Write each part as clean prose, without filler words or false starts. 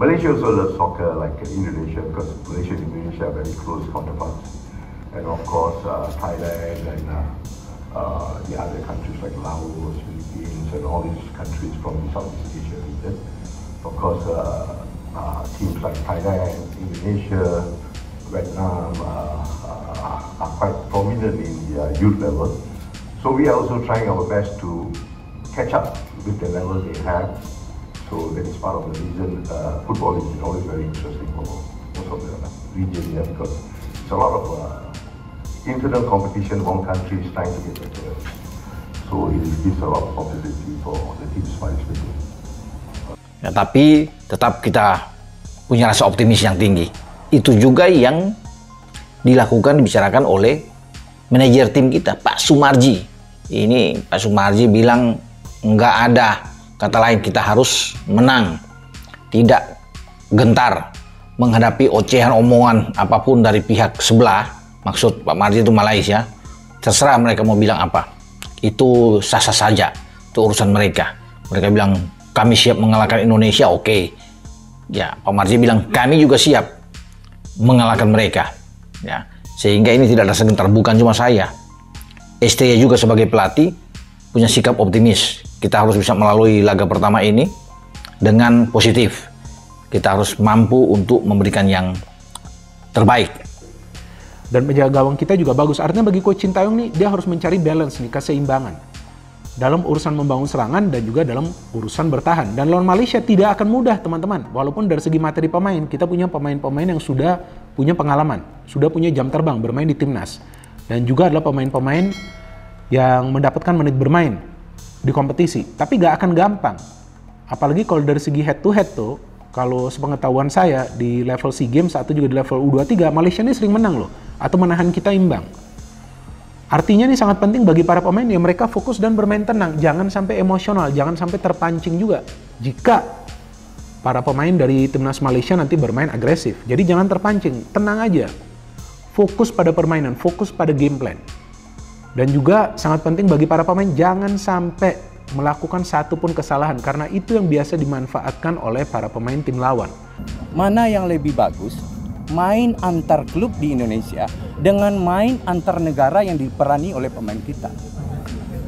Malaysia also loves soccer like Indonesia, because Malaysia and Indonesia are very close counterparts. And of course, Thailand and the other countries like Laos, Philippines, and all these countries from the Southeast Asia region. Of course, teams like Thailand, Indonesia, Vietnam are quite prominent in the youth level. So we are also trying our best to catch up with the level they have. So that is part of the reason football is always very interesting for most of the region here, because it's a lot of internal competition among countries trying to get better. So it gives a lot of opportunity for the teams participating. Ya, tapi tetap kita punya rasa optimis yang tinggi. Itu juga yang dilakukan, dibicarakan oleh manajer tim kita, Pak Sumarji. Ini Pak Sumarji bilang nggak ada kata lain, kita harus menang, tidak gentar menghadapi ocehan omongan apapun dari pihak sebelah. Maksud Pak Marji itu Malaysia, terserah mereka mau bilang apa, itu sah-sah saja, itu urusan mereka. Mereka bilang kami siap mengalahkan Indonesia, oke. Ya, Pak Marji bilang kami juga siap mengalahkan mereka. Ya, sehingga ini tidak ada segentar, bukan cuma saya. STY juga sebagai pelatih punya sikap optimis. Kita harus bisa melalui laga pertama ini dengan positif. Kita harus mampu untuk memberikan yang terbaik. Dan penjaga gawang kita juga bagus. Artinya bagi Coach Sintayong nih, dia harus mencari balance nih, keseimbangan dalam urusan membangun serangan dan juga dalam urusan bertahan. Dan lawan Malaysia tidak akan mudah, teman-teman. Walaupun dari segi materi pemain, kita punya pemain-pemain yang sudah punya pengalaman, sudah punya jam terbang bermain di timnas. Dan juga adalah pemain-pemain yang mendapatkan menit bermain di kompetisi. Tapi gak akan gampang. Apalagi kalau dari segi head to head tuh, kalau sepengetahuan saya di level SEA Games atau juga di level U23, Malaysia ini sering menang loh, atau menahan kita imbang. Artinya ini sangat penting bagi para pemain yang mereka fokus dan bermain tenang, jangan sampai emosional, jangan sampai terpancing juga jika para pemain dari timnas Malaysia nanti bermain agresif. Jadi jangan terpancing, tenang aja, fokus pada permainan, fokus pada game plan. Dan juga sangat penting bagi para pemain jangan sampai melakukan satu pun kesalahan, karena itu yang biasa dimanfaatkan oleh para pemain tim lawan. Mana yang lebih bagus? Main antar klub di Indonesia dengan main antar negara yang diperani oleh pemain kita.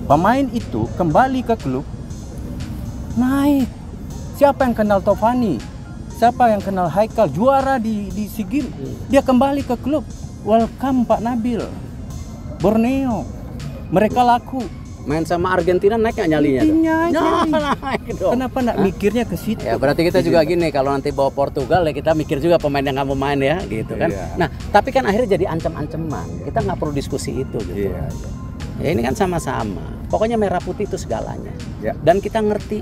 Pemain itu kembali ke klub, naik. Siapa yang kenal Tovani? Siapa yang kenal Haikal? Juara di SEA Games. Dia kembali ke klub. Welcome Pak Nabil. Borneo. Mereka laku. Main sama Argentina naik nggak nyalinya? Naik dong. Kenapa nggak mikirnya ke situ? Ya berarti kita juga gini, kalau nanti bawa Portugal ya kita mikir juga pemain yang nggak mau main ya, gitu kan? Iya. Nah, tapi kan akhirnya jadi ancam-ancaman. Kita nggak perlu diskusi itu, gitu. Iya. Ya ini kan sama-sama. Pokoknya merah putih itu segalanya. Ya. Dan kita ngerti,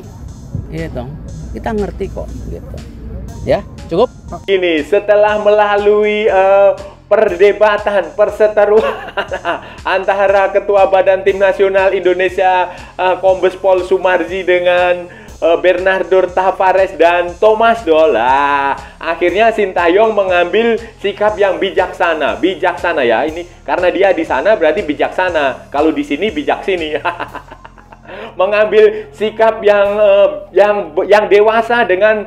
gitu. Kita ngerti kok, gitu. Ya, cukup. Ini setelah melalui perdebatan, perseteruan antara Ketua Badan Tim Nasional Indonesia Kombes Pol Sumarji dengan Bernardo Tavares dan Thomas Doll. Akhirnya Sintayong mengambil sikap yang bijaksana. Bijaksana ya, ini karena dia di sana berarti bijaksana. Kalau di sini bijak sini. Mengambil sikap yang dewasa dengan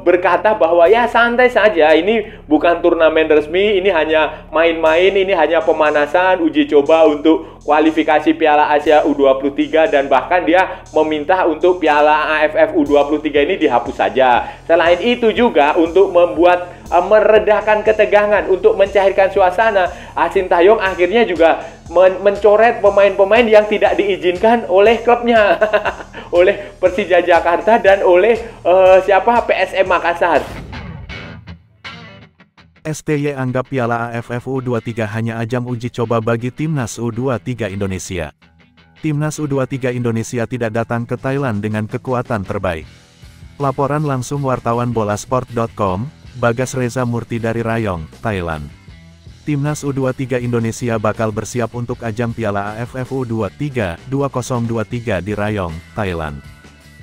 berkata bahwa ya santai saja, ini bukan turnamen resmi, ini hanya main-main, ini hanya pemanasan, uji coba untuk kualifikasi Piala Asia U23, dan bahkan dia meminta untuk Piala AFF U23 ini dihapus saja. Selain itu juga untuk membuat meredakan ketegangan, untuk mencairkan suasana, Sintayong akhirnya juga mencoret pemain-pemain yang tidak diizinkan oleh klubnya, oleh Persija Jakarta dan oleh PSM Makassar. STY anggap Piala AFF U23 hanya ajang uji coba bagi Timnas U23 Indonesia. Timnas U23 Indonesia tidak datang ke Thailand dengan kekuatan terbaik. Laporan langsung wartawan bolasport.com, Bagas Reza Murti dari Rayong, Thailand. Timnas U23 Indonesia bakal bersiap untuk ajang Piala AFF U23 2023 di Rayong, Thailand.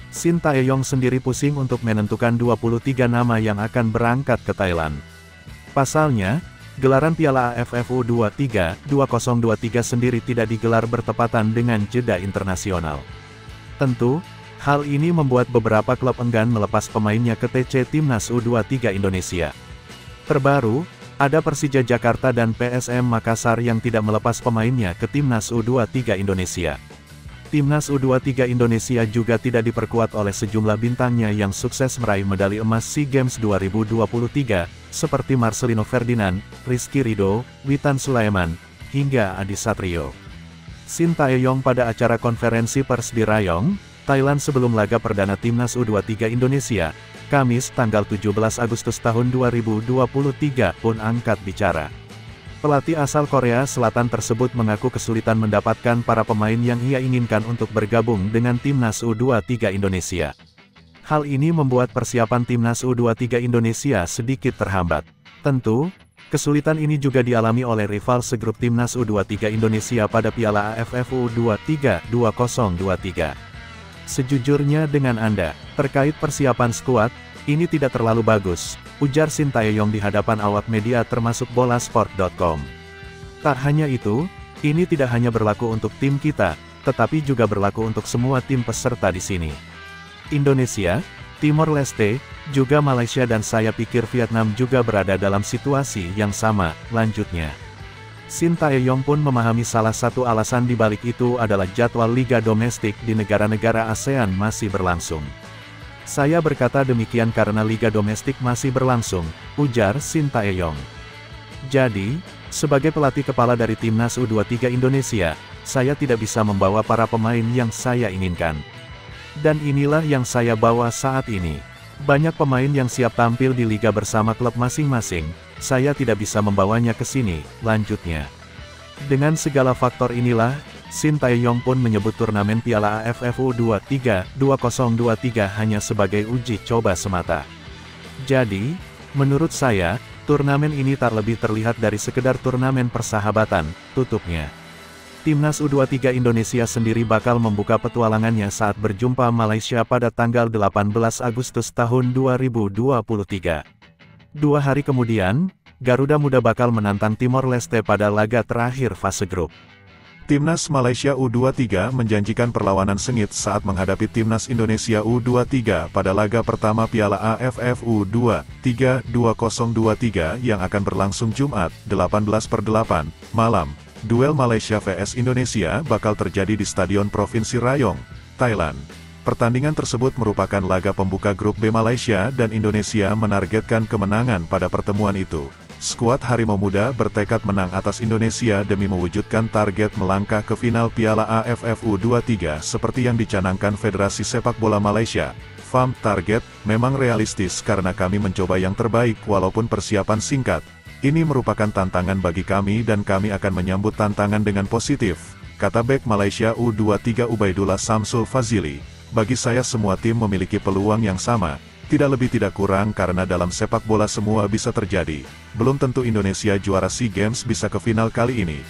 Sintayong sendiri pusing untuk menentukan 23 nama yang akan berangkat ke Thailand. Pasalnya, gelaran Piala AFF U23 2023 sendiri tidak digelar bertepatan dengan jeda internasional. Tentu, Hal ini membuat beberapa klub enggan melepas pemainnya ke TC Timnas U23 Indonesia. Terbaru, ada Persija Jakarta dan PSM Makassar yang tidak melepas pemainnya ke Timnas U23 Indonesia. Timnas U23 Indonesia juga tidak diperkuat oleh sejumlah bintangnya yang sukses meraih medali emas SEA Games 2023, seperti Marcelino Ferdinand, Rizky Ridho, Witan Sulaiman, hingga Adi Satrio. Shin Tae-yong pada acara konferensi pers di Rayong, Thailand sebelum laga perdana Timnas U23 Indonesia, Kamis tanggal 17 Agustus tahun 2023 pun angkat bicara. Pelatih asal Korea Selatan tersebut mengaku kesulitan mendapatkan para pemain yang ia inginkan untuk bergabung dengan Timnas U23 Indonesia. Hal ini membuat persiapan Timnas U23 Indonesia sedikit terhambat. Tentu, kesulitan ini juga dialami oleh rival segrup Timnas U23 Indonesia pada Piala AFF U23 2023. Sejujurnya dengan Anda, terkait persiapan skuad, ini tidak terlalu bagus, ujar Shin Tae-yong di hadapan awak media termasuk bolasport.com. Tak hanya itu, ini tidak hanya berlaku untuk tim kita, tetapi juga berlaku untuk semua tim peserta di sini. Indonesia, Timor Leste, juga Malaysia dan saya pikir Vietnam juga berada dalam situasi yang sama, lanjutnya. Shin Tae-yong pun memahami salah satu alasan di balik itu adalah jadwal liga domestik di negara-negara ASEAN masih berlangsung. Saya berkata demikian karena liga domestik masih berlangsung, ujar Shin Tae-yong. Jadi, sebagai pelatih kepala dari Timnas U23 Indonesia, saya tidak bisa membawa para pemain yang saya inginkan. Dan inilah yang saya bawa saat ini. Banyak pemain yang siap tampil di liga bersama klub masing-masing, saya tidak bisa membawanya ke sini, lanjutnya. Dengan segala faktor inilah, Shin Tae-yong pun menyebut turnamen Piala AFF U23 2023 hanya sebagai uji coba semata. Jadi, menurut saya, turnamen ini tak lebih terlihat dari sekedar turnamen persahabatan, tutupnya. Timnas U23 Indonesia sendiri bakal membuka petualangannya saat berjumpa Malaysia pada tanggal 18 Agustus tahun 2023. 2 hari kemudian, Garuda Muda bakal menantang Timor Leste pada laga terakhir fase grup. Timnas Malaysia U23 menjanjikan perlawanan sengit saat menghadapi Timnas Indonesia U23 pada laga pertama Piala AFF U23 2023 yang akan berlangsung Jumat, 18/8, malam. Duel Malaysia vs Indonesia bakal terjadi di Stadion Provinsi Rayong, Thailand. Pertandingan tersebut merupakan laga pembuka grup B. Malaysia dan Indonesia menargetkan kemenangan pada pertemuan itu. Skuad Harimau Muda bertekad menang atas Indonesia demi mewujudkan target melangkah ke final Piala AFF U23 seperti yang dicanangkan Federasi Sepak Bola Malaysia. FAM, target memang realistis karena kami mencoba yang terbaik walaupun persiapan singkat. Ini merupakan tantangan bagi kami dan kami akan menyambut tantangan dengan positif, kata bek Malaysia U23 Ubaidullah Samsul Fazili. Bagi saya semua tim memiliki peluang yang sama, tidak lebih tidak kurang karena dalam sepak bola semua bisa terjadi. Belum tentu Indonesia juara SEA Games bisa ke final kali ini.